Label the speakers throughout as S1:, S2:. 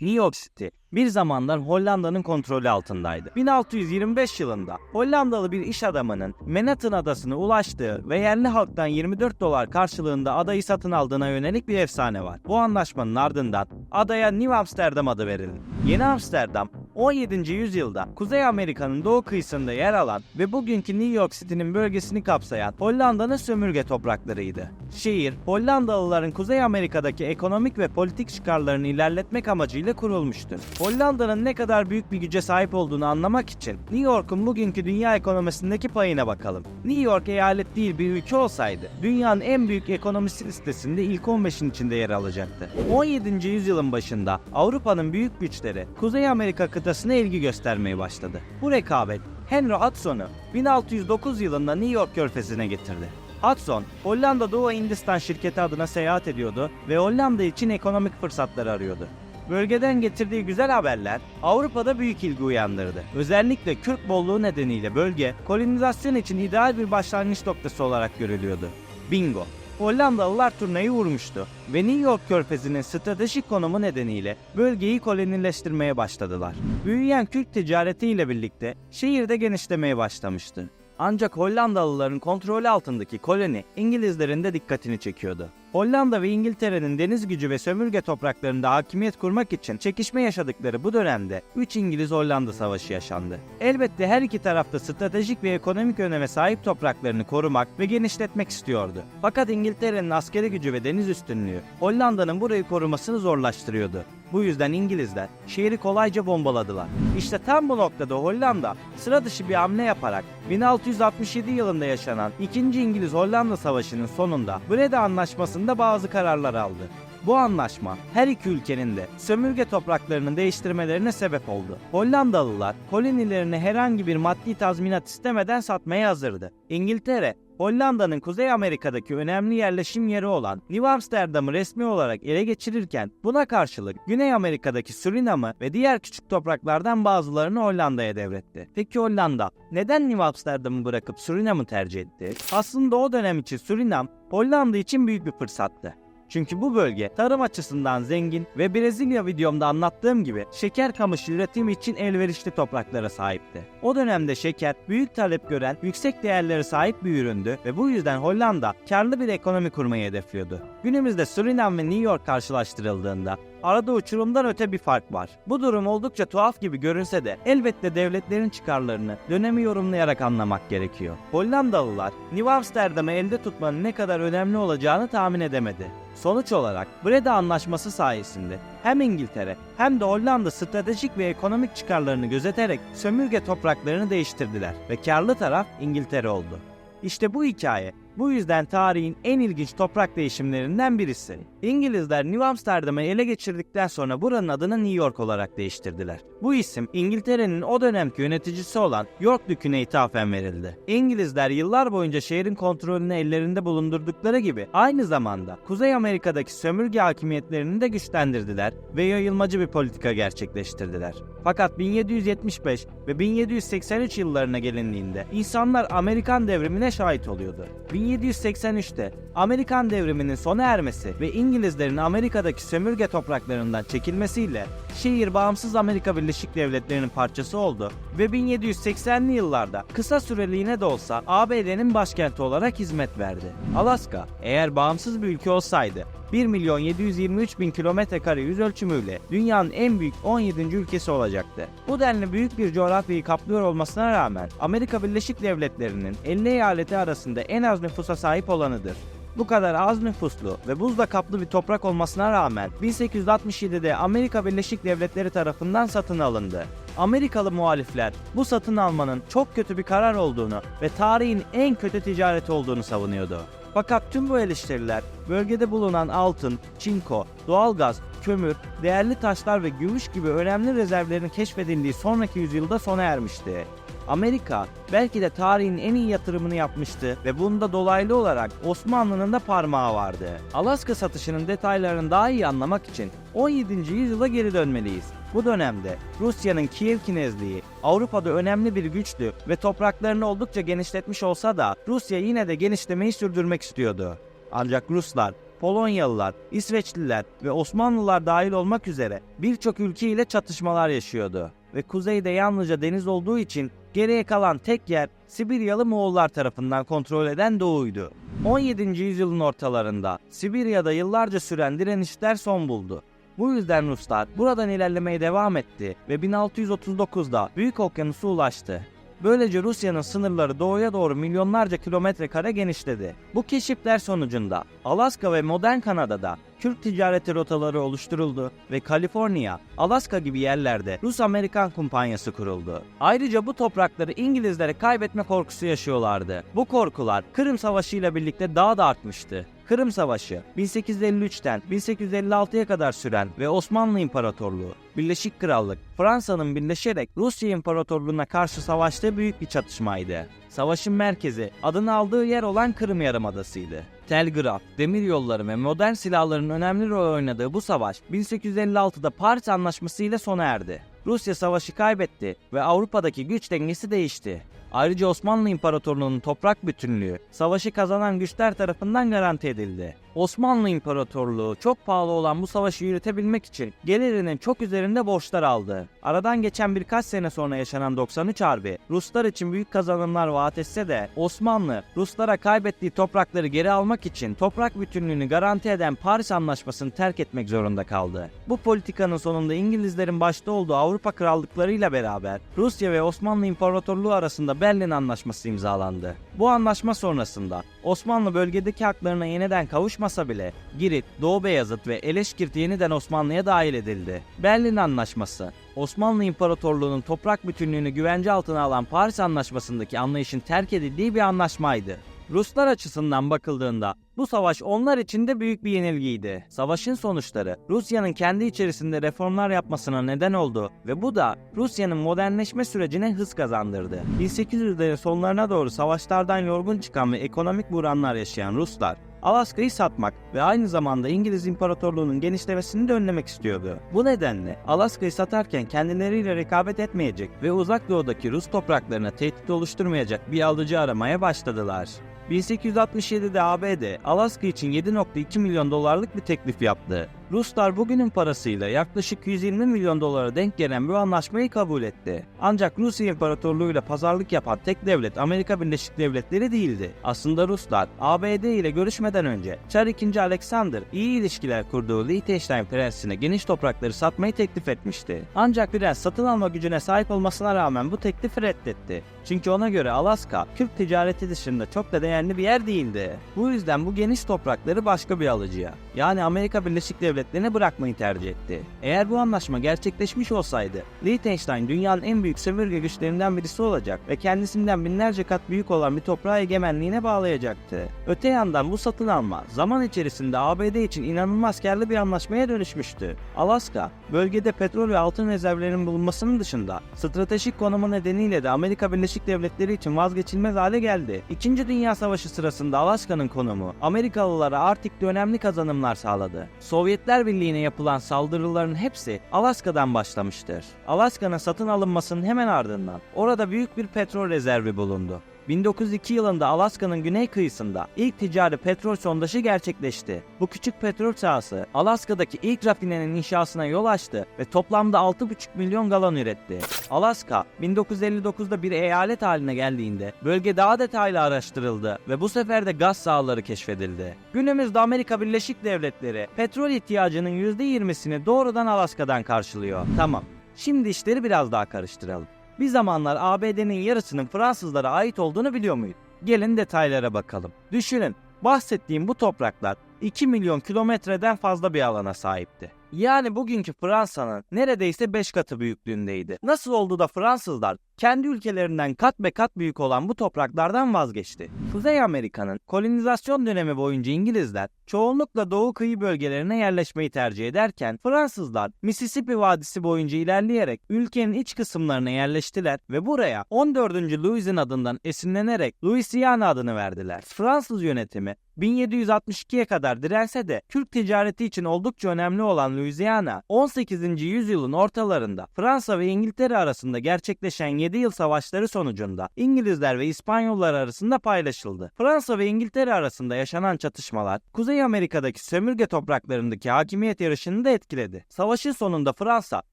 S1: New York City bir zamanlar Hollanda'nın kontrolü altındaydı. 1625 yılında Hollandalı bir iş adamının Manhattan adasına ulaştığı ve yerli halktan $24 karşılığında adayı satın aldığına yönelik bir efsane var. Bu anlaşmanın ardından adaya New Amsterdam adı verildi. Yeni Amsterdam 17. yüzyılda Kuzey Amerika'nın doğu kıyısında yer alan ve bugünkü New York City'nin bölgesini kapsayan Hollanda'nın sömürge topraklarıydı. Şehir, Hollandalıların Kuzey Amerika'daki ekonomik ve politik çıkarlarını ilerletmek amacıyla kurulmuştur. Hollanda'nın ne kadar büyük bir güce sahip olduğunu anlamak için New York'un bugünkü dünya ekonomisindeki payına bakalım. New York eyalet değil bir ülke olsaydı, dünyanın en büyük ekonomisi listesinde ilk 15'in içinde yer alacaktı. 17. yüzyılın başında Avrupa'nın büyük güçleri Kuzey Amerika kıtasına ilgi göstermeye başladı. Bu rekabet Henry Hudson'u 1609 yılında New York körfezine getirdi. Hudson, Hollanda Doğu Hindistan şirketi adına seyahat ediyordu ve Hollanda için ekonomik fırsatlar arıyordu. Bölgeden getirdiği güzel haberler Avrupa'da büyük ilgi uyandırdı. Özellikle Kürk bolluğu nedeniyle bölge kolonizasyon için ideal bir başlangıç noktası olarak görülüyordu. Bingo! Hollandalılar turnayı vurmuştu ve New York körfezinin stratejik konumu nedeniyle bölgeyi kolonileştirmeye başladılar. Büyüyen Kürk ticaretiyle birlikte şehirde genişlemeye başlamıştı. Ancak Hollandalıların kontrolü altındaki koloni İngilizlerin de dikkatini çekiyordu. Hollanda ve İngiltere'nin deniz gücü ve sömürge topraklarında hakimiyet kurmak için çekişme yaşadıkları bu dönemde 3 İngiliz-Hollanda Savaşı yaşandı. Elbette her iki taraf da stratejik ve ekonomik öneme sahip topraklarını korumak ve genişletmek istiyordu. Fakat İngiltere'nin askeri gücü ve deniz üstünlüğü Hollanda'nın burayı korumasını zorlaştırıyordu. Bu yüzden İngilizler şehri kolayca bombaladılar. İşte tam bu noktada Hollanda sıra dışı bir hamle yaparak 1667 yılında yaşanan 2. İngiliz-Hollanda Savaşı'nın sonunda Breda Anlaşması'nda bazı kararlar aldı. Bu anlaşma her iki ülkenin de sömürge topraklarını değiştirmelerine sebep oldu. Hollandalılar kolonilerini herhangi bir maddi tazminat istemeden satmaya hazırdı. İngiltere, Hollanda'nın Kuzey Amerika'daki önemli yerleşim yeri olan New Amsterdam'ı resmi olarak ele geçirirken buna karşılık Güney Amerika'daki Surinam'ı ve diğer küçük topraklardan bazılarını Hollanda'ya devretti. Peki Hollanda neden New Amsterdam'ı bırakıp Surinam'ı tercih etti? Aslında o dönem için Surinam, Hollanda için büyük bir fırsattı. Çünkü bu bölge tarım açısından zengin ve Brezilya videomda anlattığım gibi şeker kamışı üretimi için elverişli topraklara sahipti. O dönemde şeker büyük talep gören yüksek değerlere sahip bir üründü ve bu yüzden Hollanda karlı bir ekonomi kurmayı hedefliyordu. Günümüzde Surinam ve New York karşılaştırıldığında arada uçurumdan öte bir fark var. Bu durum oldukça tuhaf gibi görünse de elbette devletlerin çıkarlarını dönemi yorumlayarak anlamak gerekiyor. Hollandalılar New Amsterdam'ı elde tutmanın ne kadar önemli olacağını tahmin edemedi. Sonuç olarak Breda Anlaşması sayesinde hem İngiltere hem de Hollanda stratejik ve ekonomik çıkarlarını gözeterek sömürge topraklarını değiştirdiler ve karlı taraf İngiltere oldu. İşte bu hikaye bu yüzden tarihin en ilginç toprak değişimlerinden birisi. İngilizler New Amsterdam'ı ele geçirdikten sonra buranın adını New York olarak değiştirdiler. Bu isim İngiltere'nin o dönemki yöneticisi olan York Dükü'ne ithafen verildi. İngilizler yıllar boyunca şehrin kontrolünü ellerinde bulundurdukları gibi aynı zamanda Kuzey Amerika'daki sömürge hakimiyetlerini de güçlendirdiler ve yayılmacı bir politika gerçekleştirdiler. Fakat 1775 ve 1783 yıllarına gelindiğinde insanlar Amerikan devrimine şahit oluyordu. 1783'te Amerikan devriminin sona ermesi ve İngilizlerin Amerika'daki sömürge topraklarından çekilmesiyle şehir bağımsız Amerika Birleşik Devletleri'nin parçası oldu ve 1780'li yıllarda kısa süreliğine de olsa ABD'nin başkenti olarak hizmet verdi. Alaska eğer bağımsız bir ülke olsaydı 1.723.000 kilometre yüz ölçümüyle dünyanın en büyük 17. ülkesi olacaktı. Bu denli büyük bir coğrafyayı kaplıyor olmasına rağmen Amerika Birleşik Devletleri'nin 50 eyaleti arasında en az nüfusa sahip olanıdır. Bu kadar az nüfuslu ve buzla kaplı bir toprak olmasına rağmen 1867'de Amerika Birleşik Devletleri tarafından satın alındı. Amerikalı muhalifler bu satın almanın çok kötü bir karar olduğunu ve tarihin en kötü ticareti olduğunu savunuyordu. Fakat tüm bu eleştiriler bölgede bulunan altın, çinko, doğalgaz, kömür, değerli taşlar ve gümüş gibi önemli rezervlerin keşfedildiği sonraki yüzyılda sona ermişti. Amerika belki de tarihin en iyi yatırımını yapmıştı ve bunda dolaylı olarak Osmanlı'nın da parmağı vardı. Alaska satışının detaylarını daha iyi anlamak için 17. yüzyıla geri dönmeliyiz. Bu dönemde Rusya'nın Kiev Knezliği Avrupa'da önemli bir güçtü ve topraklarını oldukça genişletmiş olsa da Rusya yine de genişlemeyi sürdürmek istiyordu. Ancak Ruslar Polonyalılar, İsveçliler ve Osmanlılar dahil olmak üzere birçok ülke ile çatışmalar yaşıyordu. Ve kuzeyde yalnızca deniz olduğu için geriye kalan tek yer Sibiryalı Moğollar tarafından kontrol eden doğuydu. 17. yüzyılın ortalarında Sibirya'da yıllarca süren direnişler son buldu. Bu yüzden Ruslar buradan ilerlemeye devam etti ve 1639'da Büyük Okyanus'a ulaştı. Böylece Rusya'nın sınırları doğuya doğru milyonlarca kilometre kare genişledi. Bu keşifler sonucunda Alaska ve modern Kanada'da Türk ticareti rotaları oluşturuldu ve Kaliforniya, Alaska gibi yerlerde Rus-Amerikan kumpanyası kuruldu. Ayrıca bu toprakları İngilizlere kaybetme korkusu yaşıyorlardı. Bu korkular Kırım Savaşı ile birlikte daha da artmıştı. Kırım Savaşı 1853'ten 1856'ya kadar süren ve Osmanlı İmparatorluğu, Birleşik Krallık, Fransa'nın birleşerek Rusya İmparatorluğu'na karşı savaştığı büyük bir çatışmaydı. Savaşın merkezi adını aldığı yer olan Kırım Yarımadası'ydı. Telgraf, demiryolları ve modern silahların önemli rol oynadığı bu savaş 1856'da Paris Anlaşması ile sona erdi. Rusya savaşı kaybetti ve Avrupa'daki güç dengesi değişti. Ayrıca Osmanlı İmparatorluğu'nun toprak bütünlüğü savaşı kazanan güçler tarafından garanti edildi. Osmanlı İmparatorluğu çok pahalı olan bu savaşı yürütebilmek için gelirinin çok üzerinde borçlar aldı. Aradan geçen birkaç sene sonra yaşanan 93 Harbi Ruslar için büyük kazanımlar vaat etse de Osmanlı Ruslara kaybettiği toprakları geri almak için toprak bütünlüğünü garanti eden Paris Anlaşması'nı terk etmek zorunda kaldı. Bu politikanın sonunda İngilizlerin başta olduğu Avrupa krallıklarıyla beraber Rusya ve Osmanlı İmparatorluğu arasında Berlin Anlaşması imzalandı. Bu anlaşma sonrasında Osmanlı bölgedeki haklarına yeniden kavuşmasa bile Girit, Doğu Beyazıt ve Eleşkirt yeniden Osmanlı'ya dahil edildi. Berlin Anlaşması, Osmanlı İmparatorluğu'nun toprak bütünlüğünü güvence altına alan Paris Anlaşması'ndaki anlayışın terk edildiği bir anlaşmaydı. Ruslar açısından bakıldığında bu savaş onlar için de büyük bir yenilgiydi. Savaşın sonuçları Rusya'nın kendi içerisinde reformlar yapmasına neden oldu ve bu da Rusya'nın modernleşme sürecine hız kazandırdı. 1800'lerin sonlarına doğru savaşlardan yorgun çıkan ve ekonomik buhranlar yaşayan Ruslar, Alaska'yı satmak ve aynı zamanda İngiliz İmparatorluğu'nun genişlemesini de önlemek istiyordu. Bu nedenle Alaska'yı satarken kendileriyle rekabet etmeyecek ve uzak doğudaki Rus topraklarına tehdit oluşturmayacak bir alıcı aramaya başladılar. 1867'de ABD, Alaska için 7,2 milyon dolarlık bir teklif yaptı. Ruslar bugünün parasıyla yaklaşık 120 milyon dolara denk gelen bu anlaşmayı kabul etti. Ancak Rusya İmparatorluğu ile pazarlık yapan tek devlet Amerika Birleşik Devletleri değildi. Aslında Ruslar, ABD ile görüşmeden önce Çar II. Alexander iyi ilişkiler kurduğu Liechtenstein Prensi'ne geniş toprakları satmayı teklif etmişti. Ancak prens satın alma gücüne sahip olmasına rağmen bu teklifi reddetti. Çünkü ona göre Alaska, Türk ticareti dışında çok da değerli bir yer değildi. Bu yüzden bu geniş toprakları başka bir alıcıya, yani Amerika Birleşik Devletleri'ne bırakmayı tercih etti. Eğer bu anlaşma gerçekleşmiş olsaydı, Liechtenstein dünyanın en büyük sömürge güçlerinden birisi olacak ve kendisinden binlerce kat büyük olan bir toprağı egemenliğine bağlayacaktı. Öte yandan bu satın alma, zaman içerisinde ABD için inanılmaz karlı bir anlaşmaya dönüşmüştü. Alaska, bölgede petrol ve altın rezervlerinin bulunmasının dışında, stratejik konumu nedeniyle de Amerika Birleşik Devletleri için vazgeçilmez hale geldi. İkinci Dünya Savaşı sırasında Alaska'nın konumu, Amerikalılara Arktik'te önemli kazanımlar sağladı. Sovyetler Birliği'ne yapılan saldırıların hepsi Alaska'dan başlamıştır. Alaska'nın satın alınmasının hemen ardından orada büyük bir petrol rezervi bulundu. 1902 yılında Alaska'nın güney kıyısında ilk ticari petrol sondajı gerçekleşti. Bu küçük petrol sahası Alaska'daki ilk rafinerinin inşasına yol açtı ve toplamda 6,5 milyon galon üretti. Alaska 1959'da bir eyalet haline geldiğinde bölge daha detaylı araştırıldı ve bu sefer de gaz sahaları keşfedildi. Günümüzde Amerika Birleşik Devletleri petrol ihtiyacının %20'sini doğrudan Alaska'dan karşılıyor. Tamam, şimdi işleri biraz daha karıştıralım. Bir zamanlar ABD'nin yarısının Fransızlara ait olduğunu biliyor muyuz? Gelin detaylara bakalım. Düşünün, bahsettiğim bu topraklar 2 milyon kilometreden fazla bir alana sahipti. Yani bugünkü Fransa'nın neredeyse 5 katı büyüklüğündeydi. Nasıl oldu da Fransızlar kendi ülkelerinden kat be kat büyük olan bu topraklardan vazgeçti? Kuzey Amerika'nın kolonizasyon dönemi boyunca İngilizler çoğunlukla doğu kıyı bölgelerine yerleşmeyi tercih ederken Fransızlar Mississippi Vadisi boyunca ilerleyerek ülkenin iç kısımlarına yerleştiler ve buraya 14. Louis'in adından esinlenerek Louisiana adını verdiler. Fransız yönetimi 1762'ye kadar dirense de Türk ticareti için oldukça önemli olan Louisiana, 18. yüzyılın ortalarında Fransa ve İngiltere arasında gerçekleşen 7 yıl savaşları sonucunda İngilizler ve İspanyollar arasında paylaşıldı. Fransa ve İngiltere arasında yaşanan çatışmalar, Kuzey Amerika'daki sömürge topraklarındaki hakimiyet yarışını da etkiledi. Savaşın sonunda Fransa,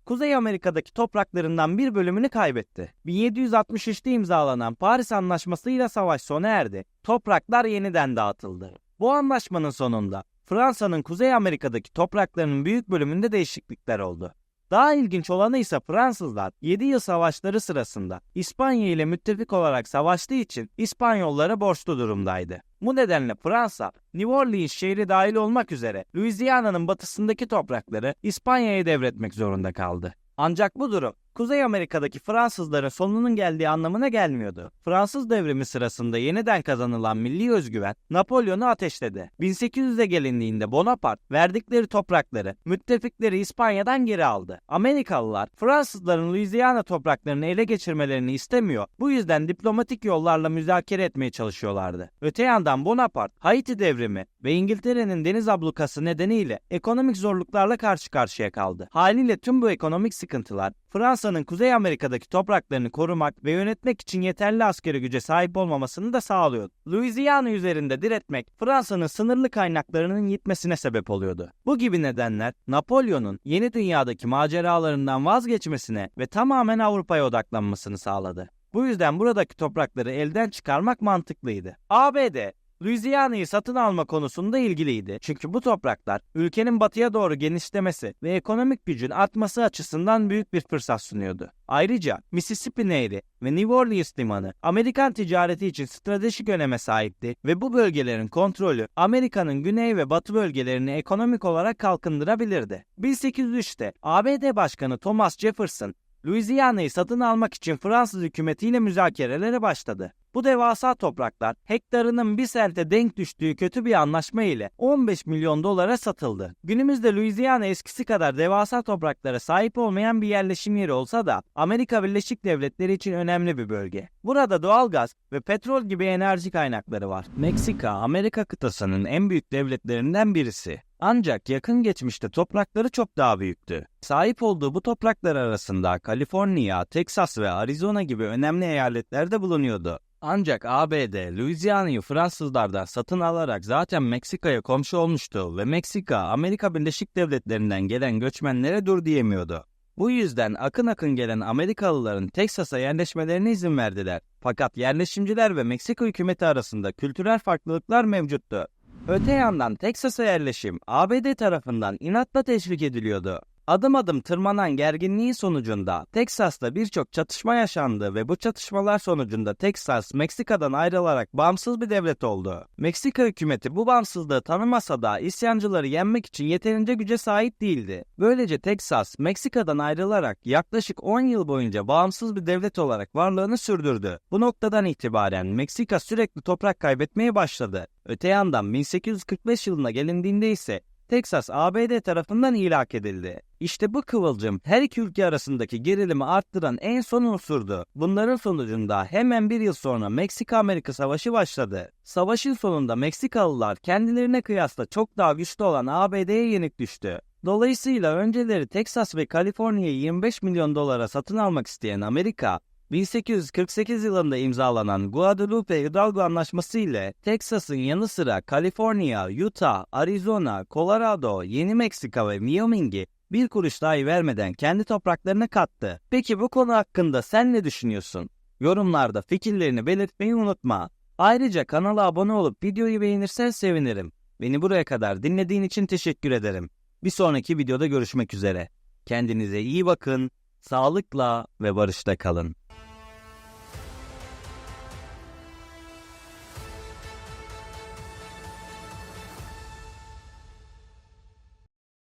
S1: Kuzey Amerika'daki topraklarından bir bölümünü kaybetti. 1763'te imzalanan Paris Anlaşması ile savaş sona erdi. Topraklar yeniden dağıtıldı. Bu anlaşmanın sonunda Fransa'nın Kuzey Amerika'daki topraklarının büyük bölümünde değişiklikler oldu. Daha ilginç olanı ise Fransızlar 7 yıl savaşları sırasında İspanya ile müttefik olarak savaştığı için İspanyollara borçlu durumdaydı. Bu nedenle Fransa, New Orleans şehri dahil olmak üzere Louisiana'nın batısındaki toprakları İspanya'ya devretmek zorunda kaldı. Ancak bu durum Kuzey Amerika'daki Fransızların sonunun geldiği anlamına gelmiyordu. Fransız devrimi sırasında yeniden kazanılan milli özgüven Napolyon'u ateşledi. 1800'e gelindiğinde Bonaparte verdikleri toprakları müttefikleri İspanya'dan geri aldı. Amerikalılar Fransızların Louisiana topraklarını ele geçirmelerini istemiyor. Bu yüzden diplomatik yollarla müzakere etmeye çalışıyorlardı. Öte yandan Bonaparte, Haiti devrimi ve İngiltere'nin deniz ablukası nedeniyle ekonomik zorluklarla karşı karşıya kaldı. Haliyle tüm bu ekonomik sıkıntılar Fransa'nın Kuzey Amerika'daki topraklarını korumak ve yönetmek için yeterli askeri güce sahip olmamasını da sağlıyordu. Louisiana üzerinde diretmek Fransa'nın sınırlı kaynaklarının yitmesine sebep oluyordu. Bu gibi nedenler Napolyon'un yeni dünyadaki maceralarından vazgeçmesine ve tamamen Avrupa'ya odaklanmasını sağladı. Bu yüzden buradaki toprakları elden çıkarmak mantıklıydı. ABD Louisiana'yı satın alma konusunda ilgiliydi. Çünkü bu topraklar ülkenin batıya doğru genişlemesi ve ekonomik gücün artması açısından büyük bir fırsat sunuyordu. Ayrıca Mississippi Nehri ve New Orleans limanı Amerikan ticareti için stratejik öneme sahipti ve bu bölgelerin kontrolü Amerika'nın güney ve batı bölgelerini ekonomik olarak kalkındırabilirdi. 1803'te ABD Başkanı Thomas Jefferson, Louisiana'yı satın almak için Fransız hükümetiyle müzakerelere başladı. Bu devasa topraklar hektarının bir sente denk düştüğü kötü bir anlaşma ile 15 milyon dolara satıldı. Günümüzde Louisiana eskisi kadar devasa topraklara sahip olmayan bir yerleşim yeri olsa da Amerika Birleşik Devletleri için önemli bir bölge. Burada doğalgaz ve petrol gibi enerji kaynakları var. Meksika, Amerika kıtasının en büyük devletlerinden birisi. Ancak yakın geçmişte toprakları çok daha büyüktü. Sahip olduğu bu topraklar arasında Kaliforniya, Teksas ve Arizona gibi önemli eyaletler de bulunuyordu. Ancak ABD, Louisiana'yı Fransızlardan satın alarak zaten Meksika'ya komşu olmuştu ve Meksika, Amerika Birleşik Devletleri'nden gelen göçmenlere dur diyemiyordu. Bu yüzden akın akın gelen Amerikalıların Teksas'a yerleşmelerine izin verdiler. Fakat yerleşimciler ve Meksika hükümeti arasında kültürel farklılıklar mevcuttu. Öte yandan Teksas'a yerleşim ABD tarafından inatla teşvik ediliyordu. Adım adım tırmanan gerginliğin sonucunda Teksas'ta birçok çatışma yaşandı ve bu çatışmalar sonucunda Teksas, Meksika'dan ayrılarak bağımsız bir devlet oldu. Meksika hükümeti bu bağımsızlığı tanımasa da isyancıları yenmek için yeterince güce sahip değildi. Böylece Teksas, Meksika'dan ayrılarak yaklaşık 10 yıl boyunca bağımsız bir devlet olarak varlığını sürdürdü. Bu noktadan itibaren Meksika sürekli toprak kaybetmeye başladı. Öte yandan 1845 yılına gelindiğinde ise Teksas ABD tarafından ilhak edildi. İşte bu kıvılcım her iki ülke arasındaki gerilimi arttıran en son unsurdu. Bunların sonucunda hemen bir yıl sonra Meksika-Amerika Savaşı başladı. Savaşın sonunda Meksikalılar kendilerine kıyasla çok daha güçlü olan ABD'ye yenik düştü. Dolayısıyla önceleri Teksas ve Kaliforniya'yı 25 milyon dolara satın almak isteyen Amerika, 1848 yılında imzalanan Guadalupe Hidalgo Anlaşması ile Teksas'ın yanı sıra Kaliforniya, Utah, Arizona, Colorado, Yeni Meksika ve Wyoming'i bir kuruş dahi vermeden kendi topraklarına kattı. Peki bu konu hakkında sen ne düşünüyorsun? Yorumlarda fikirlerini belirtmeyi unutma. Ayrıca kanala abone olup videoyu beğenirsen sevinirim. Beni buraya kadar dinlediğin için teşekkür ederim. Bir sonraki videoda görüşmek üzere. Kendinize iyi bakın, sağlıkla ve barışta kalın.